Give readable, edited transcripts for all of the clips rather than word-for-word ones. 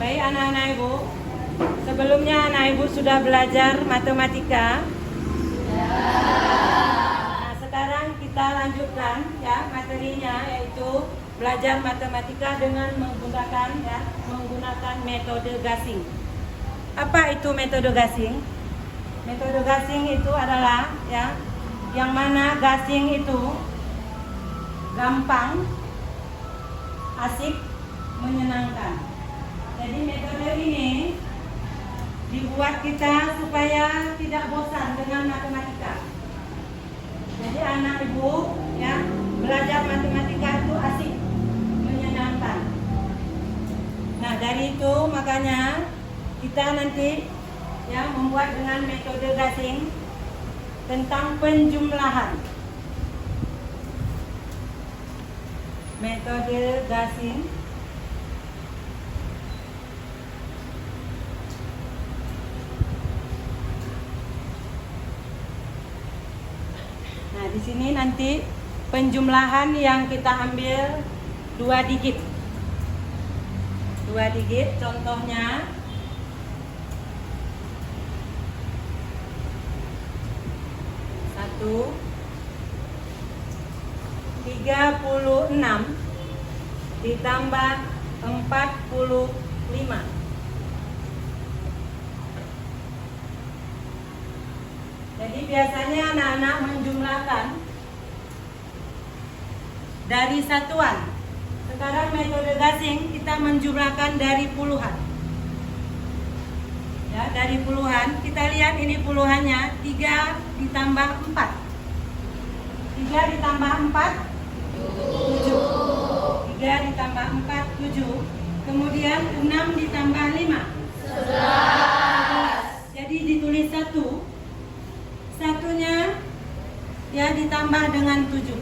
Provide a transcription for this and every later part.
Baik anak-anak ibu, sebelumnya anak ibu sudah belajar matematika. Nah, sekarang kita lanjutkan ya materinya, yaitu belajar matematika dengan menggunakan metode gasing. Apa itu metode gasing? Metode gasing itu adalah yang mana gasing itu gampang, asik, menyenangkan. Jadi metode ini dibuat kita supaya tidak bosan dengan matematika. Jadi anak ibu belajar matematika itu asik, menyenangkan. Nah dari itu makanya kita nanti membuat dengan metode gasing tentang penjumlahan. Metode gasing di sini nanti penjumlahan yang kita ambil 2 digit. 2 digit contohnya 36 ditambah 45. Jadi biasanya anak-anak menjumlahkan dari satuan. Sekarang metode gasing kita menjumlahkan dari puluhan. Ya, dari puluhan. Kita lihat ini puluhannya 3 ditambah 4. 3 ditambah 4 7. 3 ditambah 4 7. Kemudian 6 ditambah 5 11. Jadi ditulis 1. Satunya ditambah dengan 7.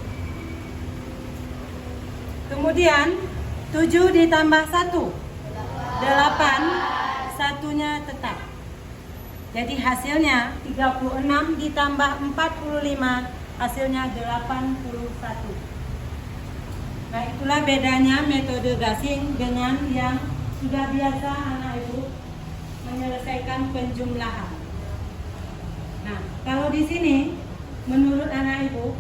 Kemudian 7 ditambah 1 8. Satunya tetap. Jadi hasilnya 36 ditambah 45, hasilnya 81. Nah itulah bedanya metode gasing dengan yang sudah biasa anak ibu menyelesaikan penjumlahan. Nah, kalau di sini menurut anak ibu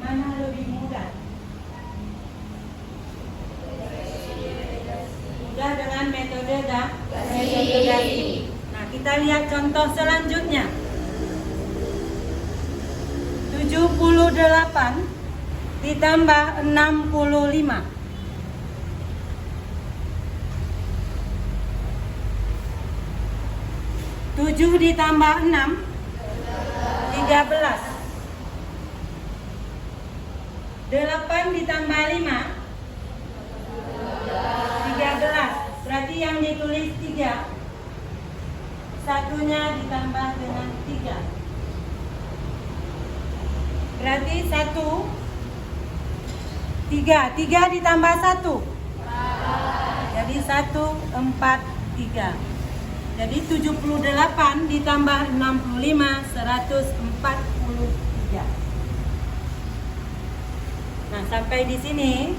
mana lebih mudah? Mudah dengan metode gasing. Nah, kita lihat contoh selanjutnya. 78 ditambah 65. 7 ditambah 6 13. 8 ditambah 5 13. Berarti yang ditulis 3. Satunya ditambah dengan 3. Berarti 1 3. 3 ditambah 1 jadi 1 4 3. Jadi 78 ditambah 65 143. Nah, sampai di sini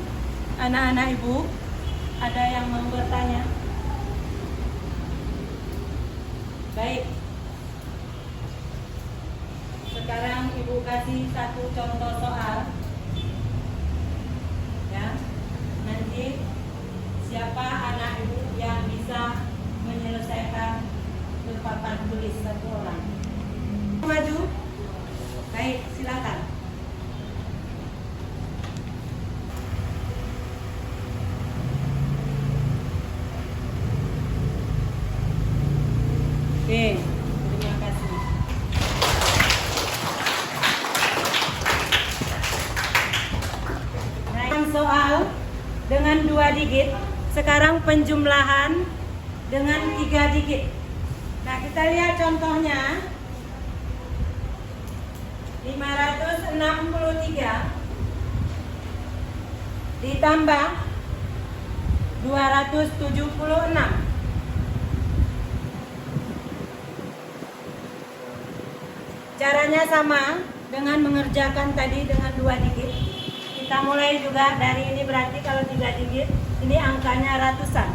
anak-anak ibu ada yang mau bertanya? Baik. Sekarang ibu kasih satu contoh soal. Nanti siapa anak ibu yang bisa menyelesaikan ke papan tulis satu orang. Maju. Baik, silakan. Oke, terima kasih. Nah, soal dengan 2 digit. Sekarang penjumlahan dengan 3 digit. Nah, kita lihat contohnya. 563 ditambah 276. Caranya sama dengan mengerjakan tadi dengan 2 digit. Kita mulai juga dari ini, berarti kalau 3 digit ini angkanya ratusan.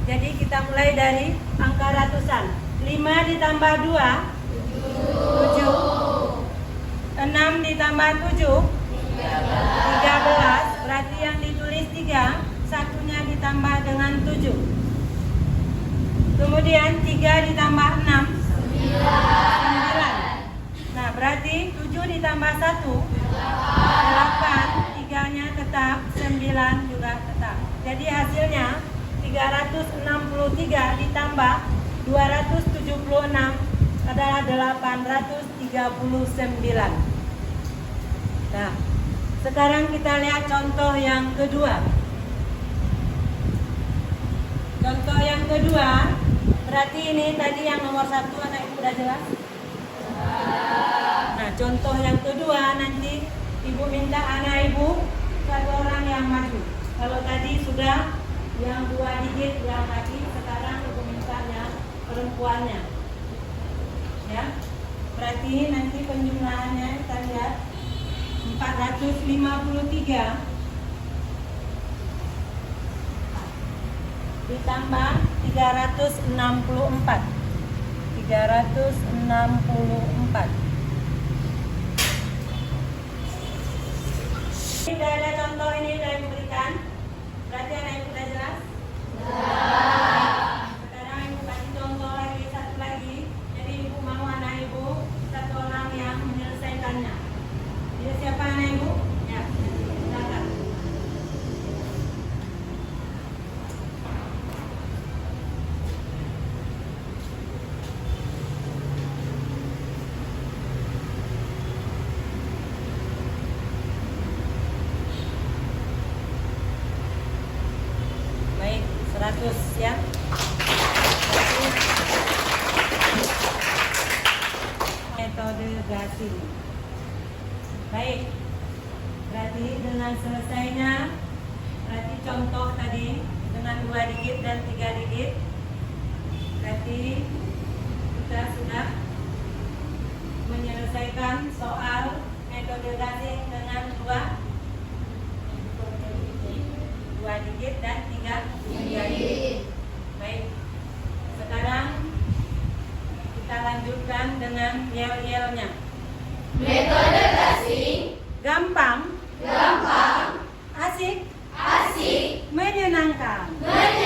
Jadi kita mulai dari angka ratusan. 5 ditambah 2, 7. 6 ditambah 7, 13. Berarti yang ditulis 3, satunya ditambah dengan 7. Kemudian 3 ditambah 6, 9. Nah, berarti 7 ditambah 1, 8. 3-nya tetap, 9 juga tetap. Jadi hasilnya 363 ditambah 276 adalah 839. Nah, sekarang kita lihat contoh yang kedua. Contoh yang kedua, berarti ini tadi yang nomor 1 anak ibu udah jelas? Nah, contoh yang kedua nanti ibu minta anak ibu satu orang yang maju. Kalau tadi sudah yang 2 digit yang laki, sekarang ibu minta yang perempuannya. Ya, berarti nanti penjumlahannya kita lihat 453 ditambah 364. 364. Tidak ada contoh ini yang diberikan. Berarti anak ibu sudah jelas? Sekarang ibu kasih contoh lagi, satu lagi. Jadi ibu mau anak ibu satu orang yang menyelesaikannya. Jadi siapa anak ibu? Ya, silakan. Baik, 100 ya. Metode gasing. Baik. Berarti dengan selesainya, berarti contoh tadi dengan 2 digit dan 3 digit. Berarti kita sudah menyelesaikan soal metode gasing dengan 2 digit dan 3 digit. Baik. Sekarang kita lanjutkan dengan yel-yelnya. Metode gasing Gampang, gampang, asik, asik, menyenangkan. menyenangkan.